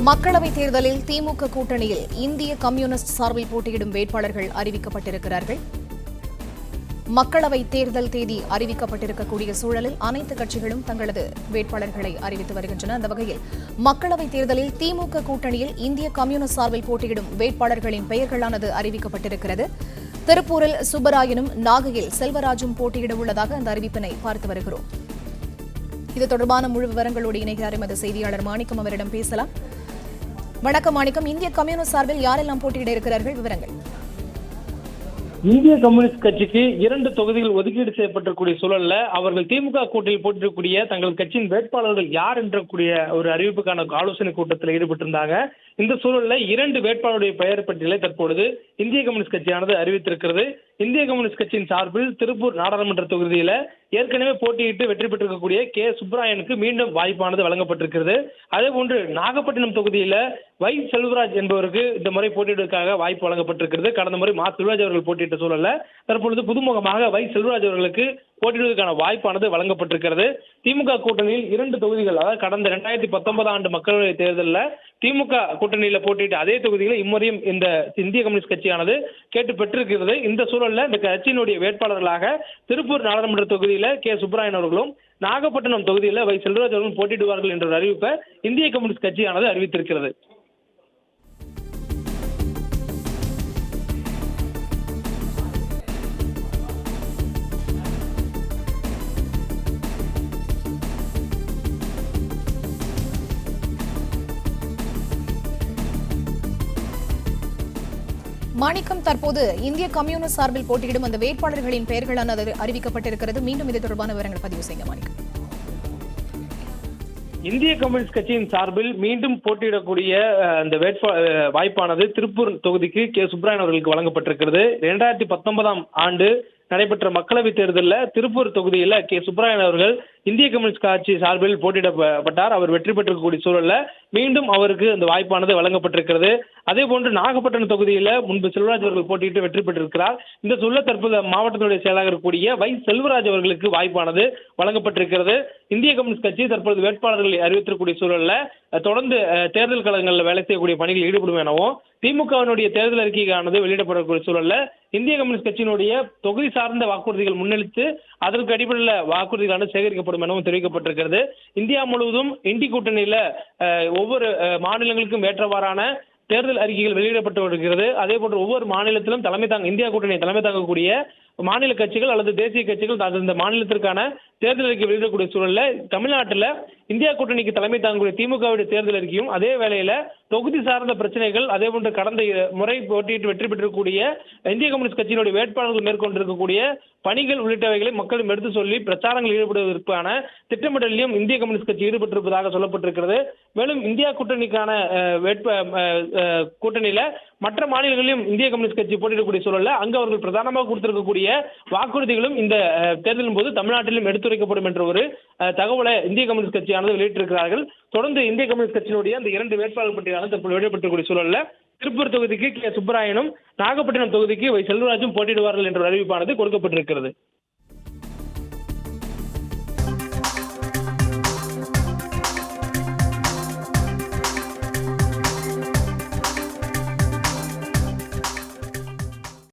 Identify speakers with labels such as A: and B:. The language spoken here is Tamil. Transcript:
A: மக்களவைத் தேர்தலில் திமுக கூட்டணியில் இந்திய கம்யூனிஸ்ட் சார்பில் போட்டியிடும் வேட்பாளர்கள் அறிவிக்கப்பட்டிருக்கிறார்கள். மக்களவைத் தேர்தல் தேதி அறிவிக்கப்பட்டிருக்கக்கூடிய சூழலில் அனைத்து கட்சிகளும் தங்களது வேட்பாளர்களை அறிவித்து வருகின்றன. அந்த வகையில் மக்களவைத் தேர்தலில் திமுக கூட்டணியில் இந்திய கம்யூனிஸ்ட் சார்பில் போட்டியிடும் வேட்பாளர்களின் பெயர்களானது அறிவிக்கப்பட்டிருக்கிறது. திருப்பூரில் சுப்பராயனும் நாகையில் செல்வராஜும் போட்டியிட உள்ளதாக அந்த அறிவிப்பினை பார்த்து வருகிறோம். இது தொடர்பான முழு விவரங்களோடு இணைகிறார் எமது செய்தியாளர் மாணிக்கம். அவரிடம் பேசலாம். வணக்கம் மாணிக்கம். இந்திய கம்யூனிஸ்ட் சார்பில் யாரெல்லாம் போட்டியிட இருக்கிறார்கள்? விவரங்கள்.
B: இந்திய கம்யூனிஸ்ட் கட்சிக்கு 2 தொகுதிகள் ஒதுக்கீடு செய்யப்பட்டிருக்கூடிய சூழல்ல அவர்கள் திமுக கூட்டணியில் போட்டியிடக்கூடிய தங்கள் கட்சியின் வேட்பாளர்கள் யார் என்ற கூடிய ஒரு அறிவிப்புக்கான ஆலோசனை கூட்டத்தில் ஈடுபட்டிருந்தாங்க. இந்த சூழல்ல 2 வேட்பாளருடைய பெயர் பட்டியலை தற்பொழுது இந்திய கம்யூனிஸ்ட் கட்சியானது அறிவித்திருக்கிறது. இந்திய கம்யூனிஸ்ட் கட்சியின் சார்பில் திருப்பூர் நாடாளுமன்ற தொகுதியில ஏற்கனவே போட்டியிட்டு வெற்றி பெற்றிருக்கக்கூடிய கே சுப்பராயனுக்கு மீண்டும் வாய்ப்பானது வழங்கப்பட்டிருக்கிறது. அதேபோன்று நாகப்பட்டினம் தொகுதியில வை செல்வராஜ் என்பவருக்கு இந்த முறை போட்டியிடுவதற்காக வாய்ப்பு வழங்கப்பட்டிருக்கிறது. கடந்த முறை மா செல்வராஜ் அவர்கள் போட்டியிட்ட சூழல்ல தற்பொழுது புதுமுகமாக வை செல்வராஜ் அவர்களுக்கு போட்டியிடுவதற்கான வாய்ப்பானது வழங்கப்பட்டிருக்கிறது. திமுக கூட்டணியில் 2 தொகுதிகள், அதாவது கடந்த 2019 ஆண்டு மக்களவைத் தேர்தலில் திமுக கூட்டணியில போட்டியிட்ட அதே தொகுதிகளை இம்முறையும் இந்த இந்திய கம்யூனிஸ்ட் கட்சியானது கேட்டு பெற்றிருக்கிறது. இந்த சூழல்ல இந்த கட்சியினுடைய வேட்பாளர்களாக திருப்பூர் நாடாளுமன்ற தொகுதியில கே சுப்பராயன் அவர்களும், நாகப்பட்டினம் தொகுதியில வை செல்வராஜ் அவர்களும் போட்டியிடுவார்கள் என்ற ஒரு அறிவிப்பை இந்திய கம்யூனிஸ்ட் கட்சியானது அறிவித்திருக்கிறது.
A: மாணிக்கம், தற்போது இந்திய கம்யூனிஸ்ட் சார்பில் போட்டியிடும் அந்த வேட்பாளர்களின் பெயர்களானது அறிவிக்கப்பட்டிருக்கிறது. மீண்டும் இது தொடர்பான விவரங்கள் பதிவு செய்யுங்க மாணிக்கம்.
B: இந்திய கம்யூனிஸ்ட் கட்சியின் சார்பில் மீண்டும் போட்டியிடக்கூடிய அந்த வாய்ப்பானது திருப்பூர் தொகுதிக்கு கே சுப்பராயன் அவர்களுக்கு வழங்கப்பட்டிருக்கிறது. 2019 ஆண்டு நடைபெற்ற மக்களவைத் தேர்தலில் திருப்பூர் தொகுதியில் கே சுப்பராயன் அவர்கள் இந்திய கம்யூனிஸ்ட் கட்சி சார்பில் போட்டியிடப்பட்டார். அவர் வெற்றி பெற்றிருக்கக்கூடிய சூழல்ல மீண்டும் அவருக்கு அந்த வாய்ப்பானது வழங்கப்பட்டிருக்கிறது. அதே போன்று நாகப்பட்டினம் தொகுதியில் முன்பு செல்வராஜ் அவர்கள் போட்டியிட்டு வெற்றி பெற்றிருக்கிறார். இந்த சூழல் தற்போது மாவட்டத்துடைய செயலாளர் இருக்கக்கூடிய வை செல்வராஜ் அவர்களுக்கு வாய்ப்பானது வழங்கப்பட்டிருக்கிறது. இந்திய கம்யூனிஸ்ட் கட்சி தற்போது வேட்பாளர்களை அறிவித்திருக்கக்கூடிய சூழல்ல தொடர்ந்து தேர்தல் களங்களில் வேலை செய்யக்கூடிய பணிகளில் ஈடுபடும் எனவும் திமுகவினுடைய தேர்தல் அறிக்கையானது வெளியிடப்படக்கூடிய சூழல்ல இந்திய கம்யூனிஸ்ட் கட்சியினுடைய தொகுதி சார்ந்த வாக்குறுதிகள் முன்னெடுத்து அதற்கு அடிப்படையில் வாக்குறுதிகளானது சேகரிக்கப்படும் எனவும் தெரிவிக்கப்பட்டிருக்கிறது. இந்தியா முழுவதும் இண்டி கூட்டணியில ஒவ்வொரு மாநிலங்களுக்கும் ஏற்றவாறான தேர்தல் அறிக்கைகள் வெளியிடப்பட்டு வருகிறது. அதே போன்று ஒவ்வொரு மாநிலத்திலும் இந்தியா கூட்டணியை தலைமை தாங்கக்கூடிய மாநில கட்சிகள் அல்லது தேசிய கட்சிகள் அந்த மாநிலத்திற்கான தேர்தல் அறிக்கை வெளியிடக்கூடிய சூழல்ல தமிழ்நாட்டில் இந்தியா கூட்டணிக்கு தலைமை தாங்கக்கூடிய திமுகவுடைய தேர்தல் அறிக்கையும், அதே வேளையில தொகுதி சார்ந்த பிரச்சனைகள், அதே போன்று கடந்த முறை போட்டியிட்டு வெற்றி பெற்றிருக்கக்கூடிய இந்திய கம்யூனிஸ்ட் கட்சியினுடைய வேட்பாளர்கள் மேற்கொண்டிருக்கக்கூடிய பணிகள் உள்ளிட்டவைகளை மக்களும் எடுத்து சொல்லி பிரச்சாரங்கள் ஈடுபடுவதற்கான திட்டமிடலிலும் இந்திய கம்யூனிஸ்ட் கட்சி ஈடுபட்டிருப்பதாக சொல்லப்பட்டிருக்கிறது. மேலும் இந்தியா கூட்டணிக்கான கூட்டணியில மற்ற மாநிலங்களிலும் இந்திய கம்யூனிஸ்ட் கட்சி போட்டியிடக்கூடிய சூழல்ல அங்கு அவர்கள் பிரதானமாக கொடுத்திருக்கக்கூடிய வாக்குறுதிகளும் இந்த தேர்தலின் போது தமிழ்நாட்டிலும் எடுத்துரைக்கப்படும் என்ற ஒரு தகவலை இந்திய கம்யூனிஸ்ட் கட்சியானது வெளியிட்டிருக்கிறார்கள். தொடர்ந்து இந்திய கம்யூனிஸ்ட் கட்சியினுடைய அந்த 2 வேட்பாளர் பட்டியலானது தற்போது வெளியிடப்பட்டிருக்கூடிய சூழல்ல திருப்பூர் தொகுதிக்கு கே சுப்பராயனும், நாகப்பட்டினம் தொகுதிக்கு வை செல்வராஜும் போட்டியிடுவார்கள் என்ற அறிவிப்பானது கொடுக்கப்பட்டிருக்கிறது.